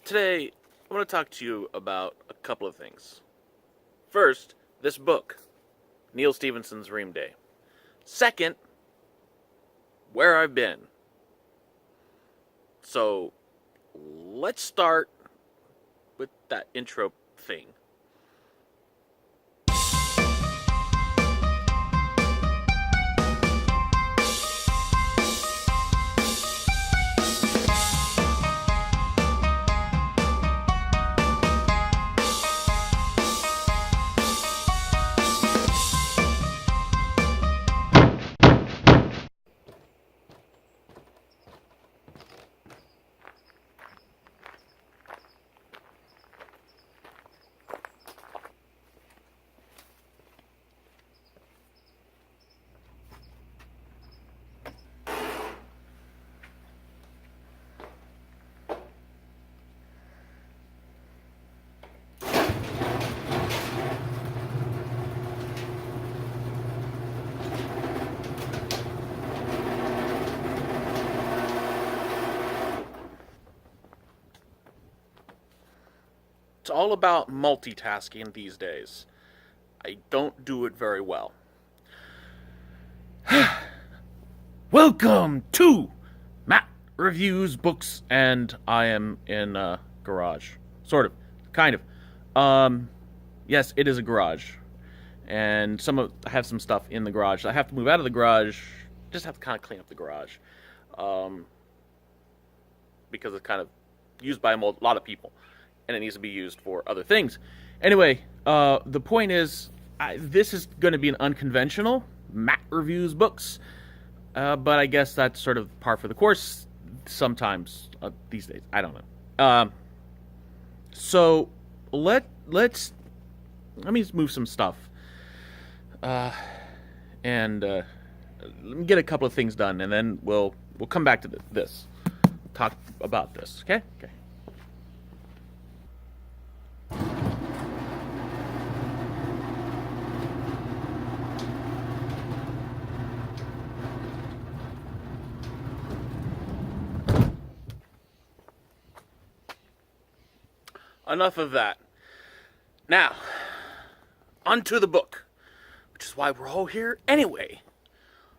Today, I want to talk to you about a couple of things. First, this book, Neal Stephenson Reamde. Second, where I've been. So, let's start with that intro thing. It's all about multitasking these days. I don't do it very well. Welcome to Matt Reviews Books, and I am in a garage. Sort of. Kind of. Yes, it is a garage. And I have some stuff in the garage. I have to move out of the garage. Just have to kind of clean up the garage. Because it's kind of used by a lot of people. And it needs to be used for other things. Anyway, the point is, this is going to be an unconventional Matt Reviews Books. But I guess that's sort of par for the course sometimes these days. I don't know. So let me move some stuff. And let me get a couple of things done, and then we'll come back to this. Talk about this, okay? Okay. Enough of that. Now, onto the book, which is why we're all here anyway.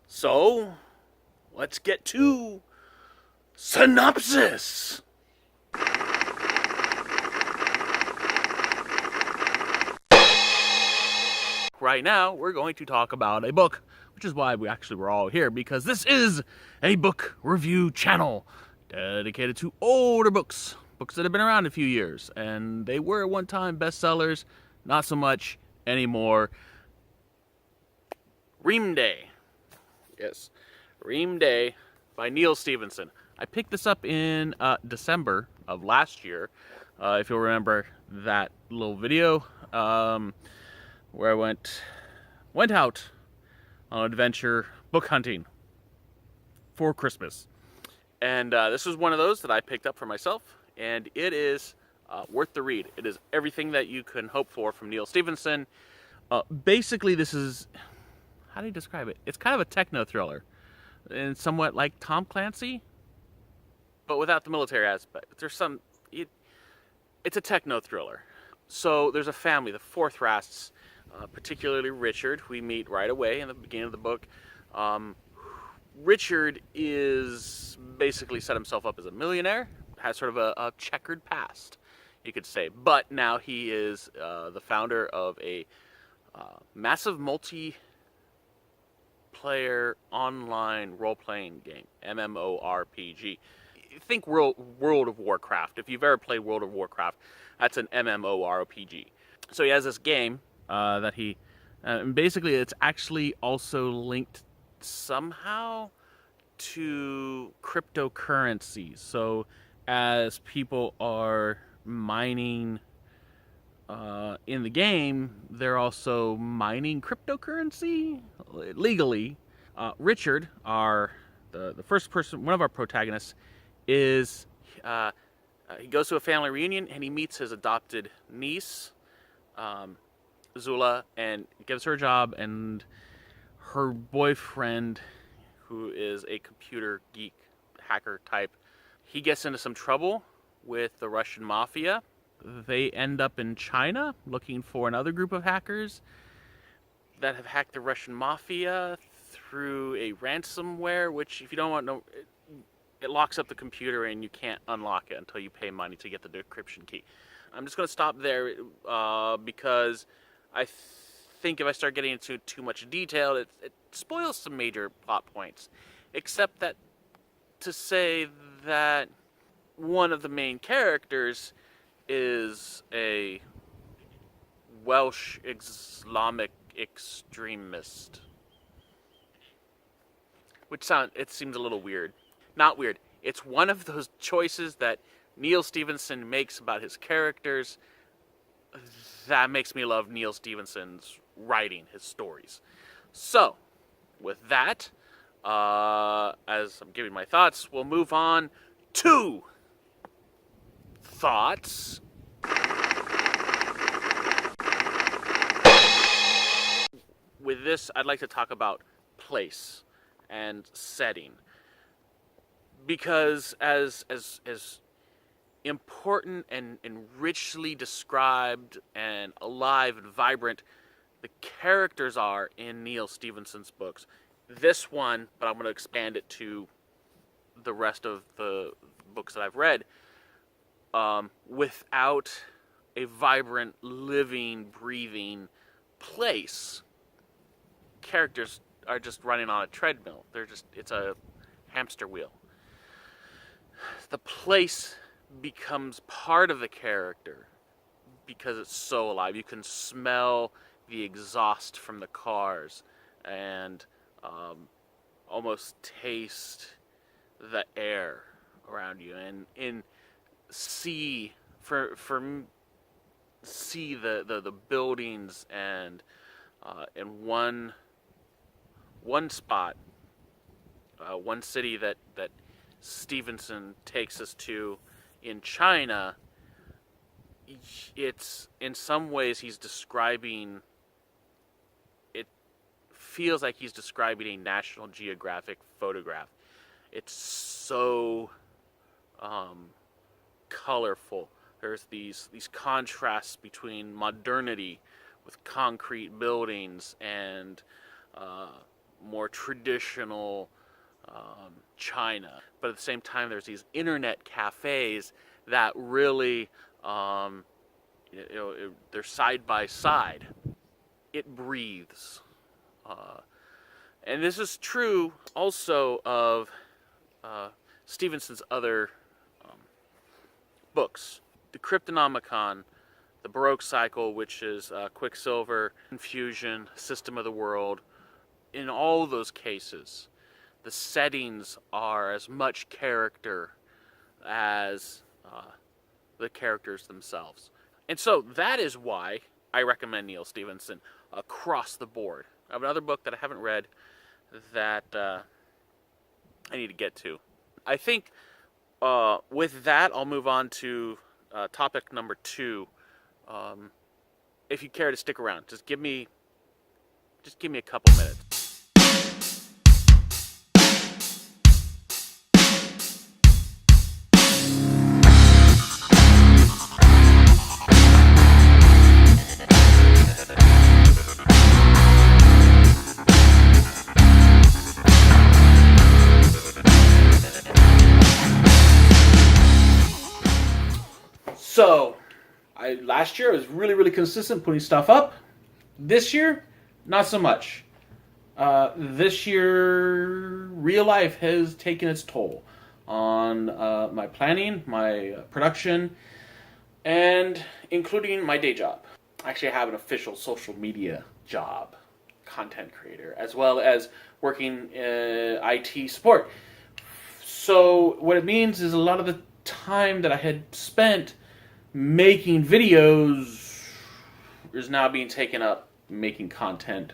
So, let's get to Synopsis. Right now, we're going to talk about a book, which is why we're all here, because this is a book review channel dedicated to older books. Books that have been around a few years, and they were at one time bestsellers, not so much anymore. Reamde. Yes. Reamde by Neal Stephenson. I picked this up in December of last year, if you'll remember that little video, where I went out on an adventure book hunting for Christmas. And this was one of those that I picked up for myself. And it is worth the read. It is everything that you can hope for from Neal Stephenson. Basically, this is, how do you describe it? It's kind of a techno thriller, and somewhat like Tom Clancy, but without the military aspect. It's a techno thriller. So there's a family, the Forthrasts, particularly Richard, who we meet right away in the beginning of the book. Richard is basically set himself up as a millionaire. Has sort of a checkered past, you could say. But now he is the founder of a massive multiplayer online role-playing game, MMORPG. Think World of Warcraft. If you've ever played World of Warcraft, that's an MMORPG. So he has this game that he... basically, it's actually also linked somehow to cryptocurrency. So as people are mining in the game, they're also mining cryptocurrency legally. Richard, the first person, one of our protagonists, is he goes to a family reunion and he meets his adopted niece, Zula, and gives her a job, and her boyfriend, who is a computer geek hacker type, he gets into some trouble with the Russian mafia. They end up in China looking for another group of hackers that have hacked the Russian mafia through a ransomware, which, if you don't want to know, it locks up the computer and you can't unlock it until you pay money to get the decryption key. I'm just going to stop there because I think if I start getting into too much detail, it spoils some major plot points. Except that to say that one of the main characters is a Welsh Islamic extremist, which seems a little weird. Not weird. It's one of those choices that Neal Stephenson makes about his characters that makes me love Neal Stephenson's writing, his stories. So, with that, as I'm giving my thoughts, we'll move on to thoughts. With this, I'd like to talk about place and setting, because as important and richly described and alive and vibrant the characters are in Neal Stephenson's books, this one, but I'm going to expand it to the rest of the books that I've read, without a vibrant, living, breathing place, characters are just running on a treadmill. It's a hamster wheel. The place becomes part of the character because it's so alive. You can smell the exhaust from the cars and almost taste the air around you, and see see the buildings, and in one spot, one city that Stephenson takes us to in China. It's, in some ways, he's describing, it feels like he's describing a National Geographic photograph. It's so colorful. There's these contrasts between modernity with concrete buildings and more traditional China. But at the same time, there's these internet cafes that really, they're side by side. It breathes. And this is true also of Stevenson's other books. The Cryptonomicon, the Baroque Cycle, which is Quicksilver, Confusion, System of the World. In all of those cases, the settings are as much character as the characters themselves. And so that is why I recommend Neal Stephenson across the board. I have another book that I haven't read that I need to get to. I think with that, I'll move on to topic number 2. If you care to stick around, just give me a couple minutes. So, last year I was really consistent putting stuff up. This year, not so much. This year, real life has taken its toll on my planning, my production, and including my day job. Actually, I have an official social media job, content creator, as well as working IT support. So what it means is a lot of the time that I had spent making videos is now being taken up making content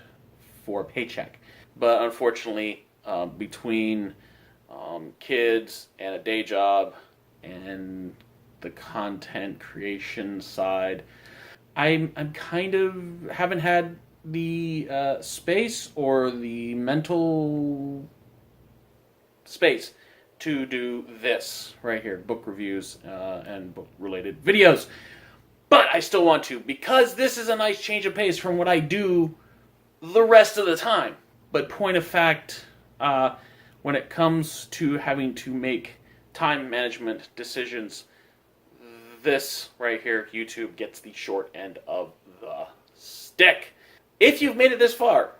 for a paycheck. But unfortunately, between kids and a day job and the content creation side, I'm kind of haven't had the space or the mental space to do this right here, book reviews and book-related videos. But I still want to, because this is a nice change of pace from what I do the rest of the time. But point of fact, when it comes to having to make time management decisions, this right here, YouTube, gets the short end of the stick. If you've made it this far,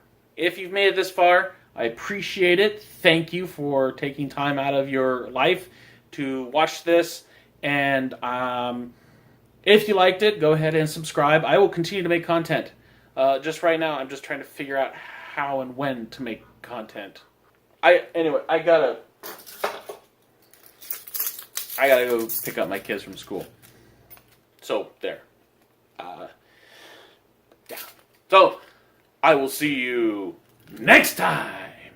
I appreciate it. Thank you for taking time out of your life to watch this. And if you liked it, go ahead and subscribe. I will continue to make content. Just right now, I'm just trying to figure out how and when to make content. Anyway, I gotta go pick up my kids from school. So, there. Yeah. So, I will see you next time.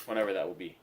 Whenever that will be.